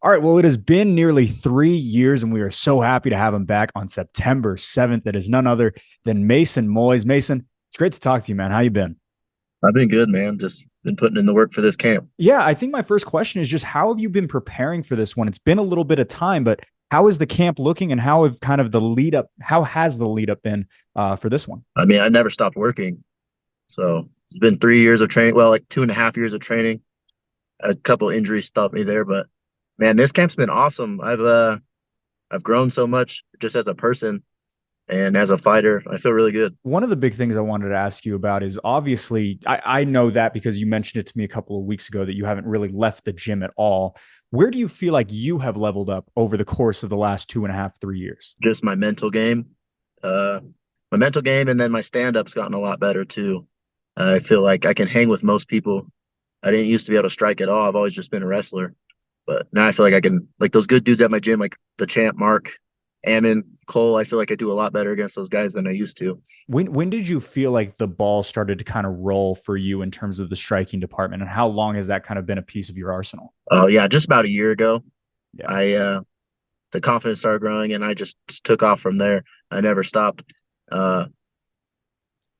All right. Well, it has been nearly 3 years, and we are so happy to have him back on September 7th. That is none other than Mason Moyes. Mason, it's great to talk to you, man. How you been? I've been good, man. Just been putting in the work for this camp. Yeah, I think my first question is just how have you been preparing for this one? It's been a little bit of time, but how is the camp looking, and how have kind of the lead up? How has the lead up been for this one? I mean, I never stopped working. So it's been 3 years of training. Well, like 2.5 years of training. A couple injuries stopped me there, but man, this camp's been awesome. I've grown so much just as a person and as a fighter. I feel really good. One of the big things I wanted to ask you about is obviously I know that because you mentioned it to me a couple of weeks ago that you haven't really left the gym at all. Where do you feel like you have leveled up over the course of the last 2.5, 3 years? Just my mental game. Uh, my mental game, and then my stand up's gotten a lot better too. I feel like I can hang with most people. I didn't used to be able to strike at all. I've always just been a wrestler. But now I feel like I can, like those good dudes at my gym, like the champ, Mark, Ammon, Cole. I feel like I do a lot better against those guys than I used to. When did you feel like the ball started to kind of roll for you in terms of the striking department, and how long has that kind of been a piece of your arsenal? Oh yeah, just about a year ago, Yeah. I the confidence started growing, and I just took off from there. I never stopped. Uh,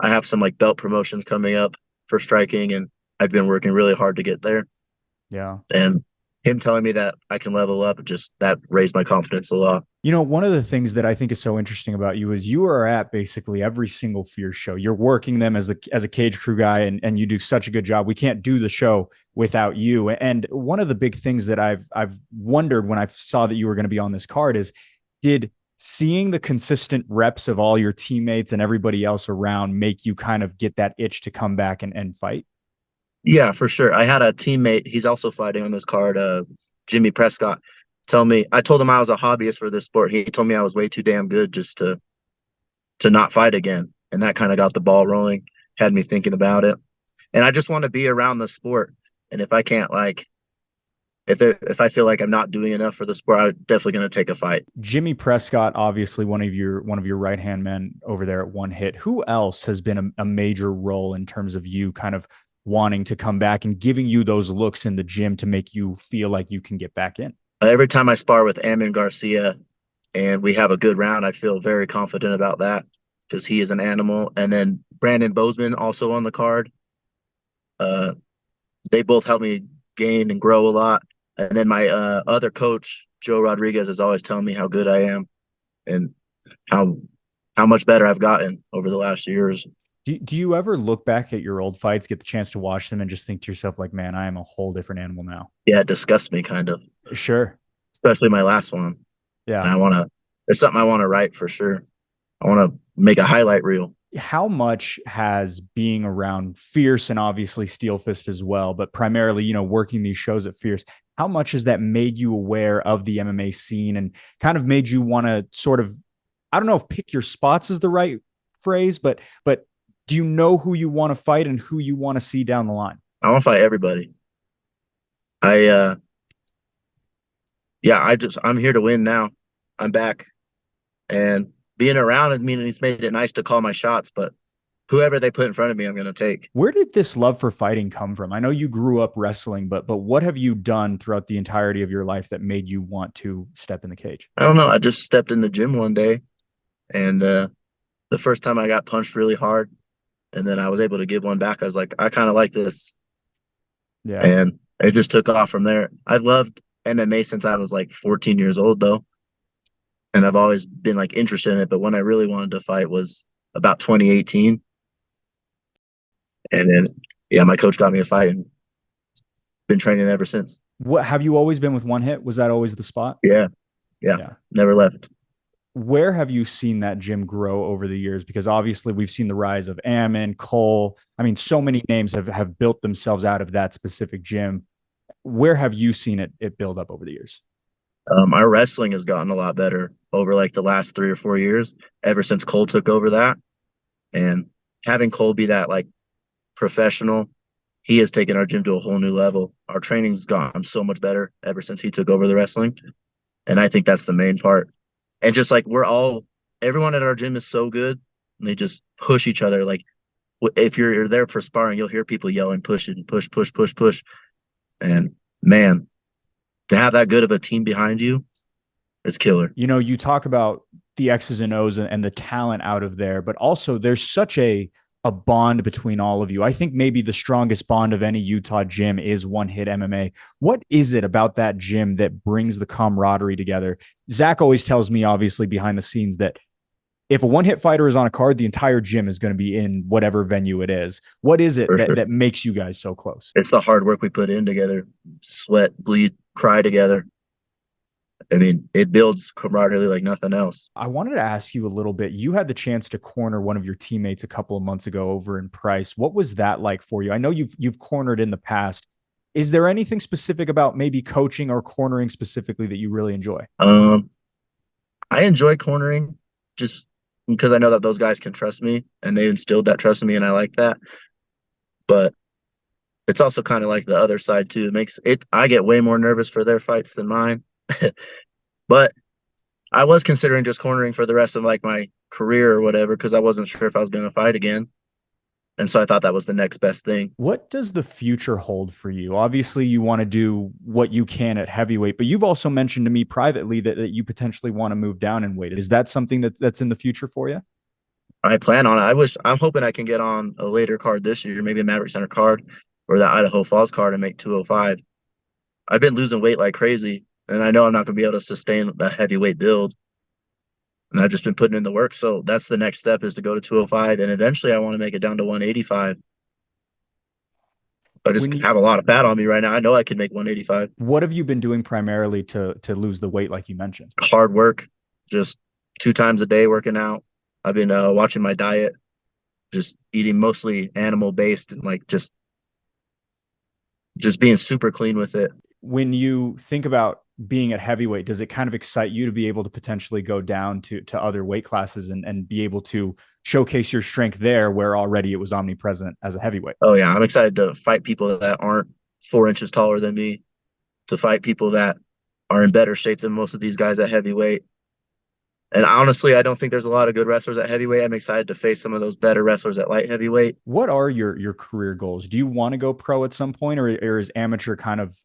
I have some like belt promotions coming up for striking, and I've been working really hard to get there. Yeah. And him telling me that I can level up, just that raised my confidence a lot. You know, one of the things that I think is so interesting about you is you are at basically every single Fierce show. You're working them as a cage crew guy, and you do such a good job. We can't do the show without you. And one of the big things that I've wondered when I saw that you were going to be on this card is, did seeing the consistent reps of all your teammates and everybody else around make you kind of get that itch to come back and fight? Yeah, for sure. I had a teammate. He's also fighting on this card. Jimmy Prescott. Tell me, I told him I was a hobbyist for this sport. He told me I was way too damn good just to not fight again, and that kind of got the ball rolling. Had me thinking about it, and I just want to be around the sport. And if I can't like, if I feel like I'm not doing enough for the sport, I'm definitely going to take a fight. Jimmy Prescott, obviously one of your right hand men over there at One Hit. Who else has been a major role in terms of you kind of wanting to come back and giving you those looks in the gym to make you feel like you can get back in? Every time I spar with Ammon Garcia and we have a good round, I feel very confident about that because he is an animal. And then Brandon Bozeman also on the card. Uh, they both help me gain and grow a lot. And then my other coach, Joe Rodriguez, is always telling me how good I am and how how much better I've gotten over the last years. Do you ever look back at your old fights, get the chance to watch them, and just think to yourself, like, man, I am a whole different animal now? Yeah, it disgusts me kind of, Sure. especially my last one. And Yeah. I want to. It's something I want to write for sure. I want to make a highlight reel. How much has being around Fierce and obviously Steel Fist as well, but primarily, working these shows at Fierce, how much has that made you aware of the MMA scene and kind of made you want to sort of, I don't know if pick your spots is the right phrase, but do you know who you want to fight and who you want to see down the line? I want to fight everybody. I yeah, I'm here to win now. I'm back, and being around, I mean, it's made it nice to call my shots. But whoever they put in front of me, I'm going to take. Where did this love for fighting come from? I know you grew up wrestling, but what have you done throughout the entirety of your life that made you want to step in the cage? I don't know. I just stepped in the gym one day, and the first time I got punched really hard, and then I was able to give one back. I was like, I kind of like this, Yeah. and it just took off from there. I've loved MMA since I was like 14 years old, though, and I've always been like interested in it. But when I really wanted to fight was about 2018, and then yeah, my coach got me a fight, and been training ever since. What have you always been with One Hit? Was that always the spot? Yeah, yeah, Yeah. never left. Where have you seen that gym grow over the years? Because obviously we've seen the rise of Ammon, Cole. I mean, so many names have built themselves out of that specific gym. Where have you seen it build up over the years? Our wrestling has gotten a lot better over like the last 3 or 4 years, ever since Cole took over that. And having Cole be that like professional, he has taken our gym to a whole new level. Our training's gone so much better ever since he took over the wrestling. And I think that's the main part. And just like everyone at our gym is so good, and they just push each other. Like if you're there for sparring, you'll hear people yelling, push it, push, push, push, push. And man, to have that good of a team behind you, it's killer. You know, you talk about the X's and O's and the talent out of there, but also there's such a bond between all of you. I think maybe the strongest bond of any Utah gym is One Hit MMA. What is it about that gym that brings the camaraderie together? Zach always tells me, obviously, behind the scenes, that if a one hit fighter is on a card, the entire gym is going to be in whatever venue it is. What is it For sure. that makes you guys so close? It's the hard work we put in together, sweat, bleed, cry together. I mean, it builds camaraderie like nothing else. I wanted to ask you a little bit. You had the chance to corner one of your teammates a couple of months ago over in Price. What was that like for you? I know you've cornered in the past. Is there anything specific about maybe coaching or cornering specifically that you really enjoy? Um, I enjoy cornering just because I know that those guys can trust me and they instilled that trust in me and I like that. But it's also kind of like the other side too. It makes it I get way more nervous for their fights than mine. But I was considering just cornering for the rest of like my career or whatever because I wasn't sure if I was going to fight again. And so I thought that was the next best thing. What does the future hold for you? Obviously, you want to do what you can at heavyweight, but you've also mentioned to me privately that you potentially want to move down in weight. Is that something that's in the future for you? I plan on it. I'm hoping I can get on a later card this year, maybe a Maverick Center card or the Idaho Falls card and make 205. I've been losing weight like crazy, and I know I'm not going to be able to sustain a heavyweight build. And I've just been putting in the work. So that's the next step is to go to 205. And eventually I want to make it down to 185. I just When you, have a lot of fat on me right now. I know I can make 185. what have you been doing primarily to lose the weight, like you mentioned? Hard work, just 2 times a day working out. I've been watching my diet, just eating mostly animal based and like just being super clean with it. When you think about being at heavyweight, does it kind of excite you to be able to potentially go down to other weight classes and be able to showcase your strength there where already it was omnipresent as a heavyweight? Oh yeah, I'm excited to fight people that aren't 4 inches taller than me, to fight people that are in better shape than most of these guys at heavyweight. And honestly, I don't think there's a lot of good wrestlers at heavyweight. I'm excited to face some of those better wrestlers at light heavyweight. What are your career goals? Do you want to go pro at some point, or is amateur kind of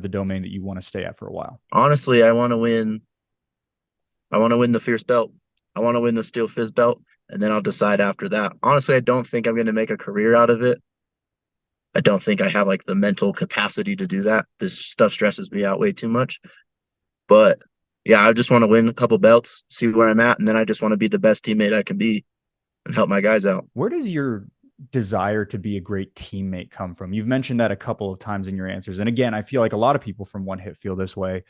the domain that you want to stay at for a while? Honestly, I want to win. I want to win the Fierce belt. I want to win the Steel Fizz belt, and then I'll decide after that. Honestly, I don't think I'm going to make a career out of it. I don't think I have like the mental capacity to do that. This stuff stresses me out way too much. But yeah, I just want to win a couple belts, see where I'm at, and then I just want to be the best teammate I can be and help my guys out. Where does your desire to be a great teammate come from? You've mentioned that a couple of times in your answers. And again, I feel like a lot of people from One Hit feel this way.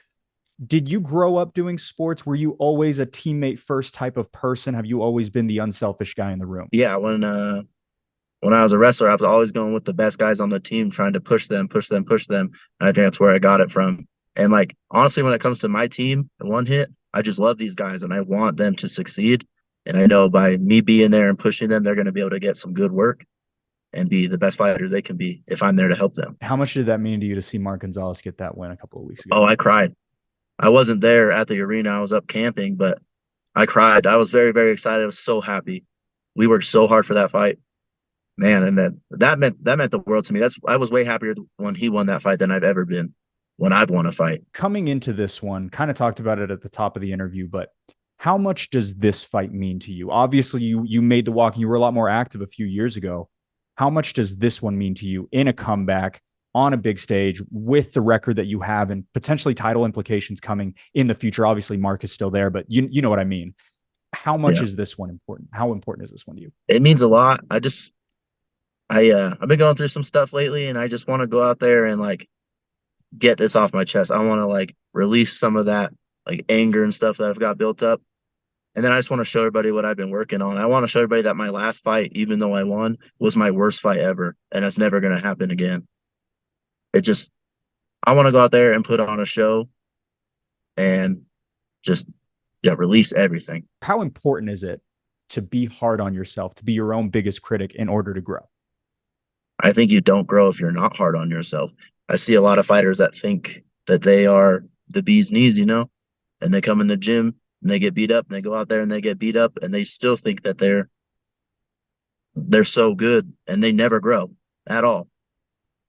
Did you grow up doing sports? Were you always a teammate first type of person? Have you always been the unselfish guy in the room? Yeah, when I was a wrestler, I was always going with the best guys on the team, trying to push them, push them, push them. And I think that's where I got it from. And like honestly, when it comes to my team, One Hit, I just love these guys and I want them to succeed. And I know by me being there and pushing them, they're going to be able to get some good work and be the best fighters they can be if I'm there to help them. How much did that mean to you to see Mark Gonzalez get that win a couple of weeks ago? Oh, I cried. I wasn't there at the arena. I was up camping, but I cried. I was very, very excited. I was so happy. We worked so hard for that fight, man, and that meant the world to me. I was way happier when he won that fight than I've ever been when I've won a fight. Coming into this one, kind of talked about it at the top of the interview, but how much does this fight mean to you? Obviously, you made the walk and you were a lot more active a few years ago. How much does this one mean to you in a comeback on a big stage with the record that you have and potentially title implications coming in the future? Obviously, Mark is still there, but you know what I mean. How much is this one important? How important is this one to you? It means a lot. I've been going through some stuff lately, and I just want to go out there and like get this off my chest. I want to like release some of that like anger and stuff that I've got built up. And then I just want to show everybody what I've been working on. I want to show everybody that my last fight, even though I won, was my worst fight ever. And that's never going to happen again. It just, I want to go out there and put on a show and just, yeah, release everything. How important is it to be hard on yourself, to be your own biggest critic in order to grow? I think you don't grow if you're not hard on yourself. I see a lot of fighters that think that they are the bee's knees, and they come in the gym and they get beat up and they go out there and they get beat up and they still think that they're so good and they never grow at all.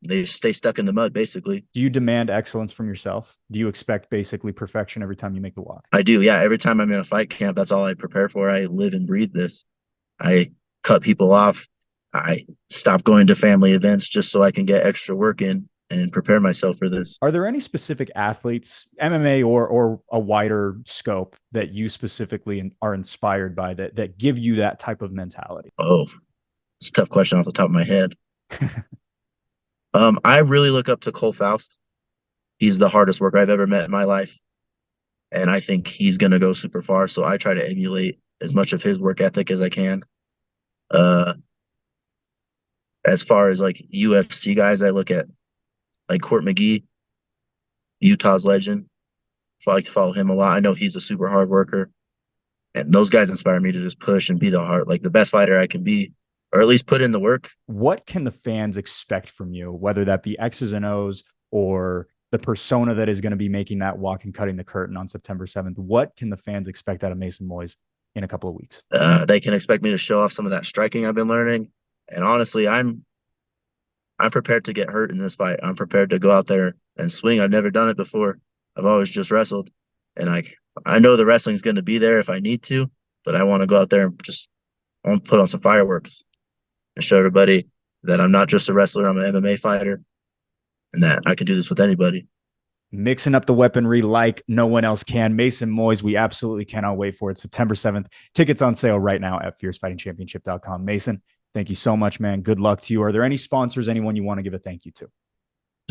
they stay stuck in the mud basically. Do you demand excellence from yourself? Do you expect basically perfection every time you make the walk? I do, yeah. Every time I'm in a fight camp, that's all I prepare for. I live and breathe this. I cut people off. I stop going to family events just so I can get extra work in and prepare myself for this. Are there any specific athletes, MMA or a wider scope, that you specifically are inspired by that give you that type of mentality? Oh, it's a tough question off the top of my head. I really look up to Cole Faust. He's the hardest worker I've ever met in my life, and I think he's gonna go super far. So I try to emulate as much of his work ethic as I can. Uh, as far as like UFC guys, I look at like Court McGee, Utah's legend. So I like to follow him a lot. I know he's a super hard worker, and those guys inspire me to just push and be the best fighter I can be, or at least put in the work. What can the fans expect from you, whether that be X's and O's or the persona that is going to be making that walk and cutting the curtain on September 7th? What can the fans expect out of Mason Moyes in a couple of weeks? They can expect me to show off some of that striking I've been learning, and honestly, I'm prepared to get hurt in this fight. I'm prepared to go out there and swing. I've never done it before. I've always just wrestled, and I know the wrestling's going to be there if I need to, but I want to go out there and just I want to put on some fireworks and show everybody that I'm not just a wrestler. I'm an MMA fighter, and that I can do this with anybody. Mixing up the weaponry like no one else can. Mason Moyes, we absolutely cannot wait for it. September 7th. Tickets on sale right now at fiercefightingchampionship.com. Mason, thank you so much, man. Good luck to you. Are there any sponsors, anyone you want to give a thank you to?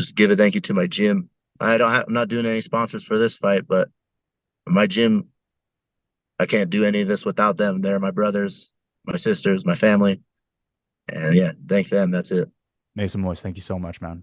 Just give a thank you to my gym. I'm not doing any sponsors for this fight, but my gym, I can't do any of this without them. They're my brothers, my sisters, my family. And yeah, thank them. That's it. Mason Moyes, thank you so much, man.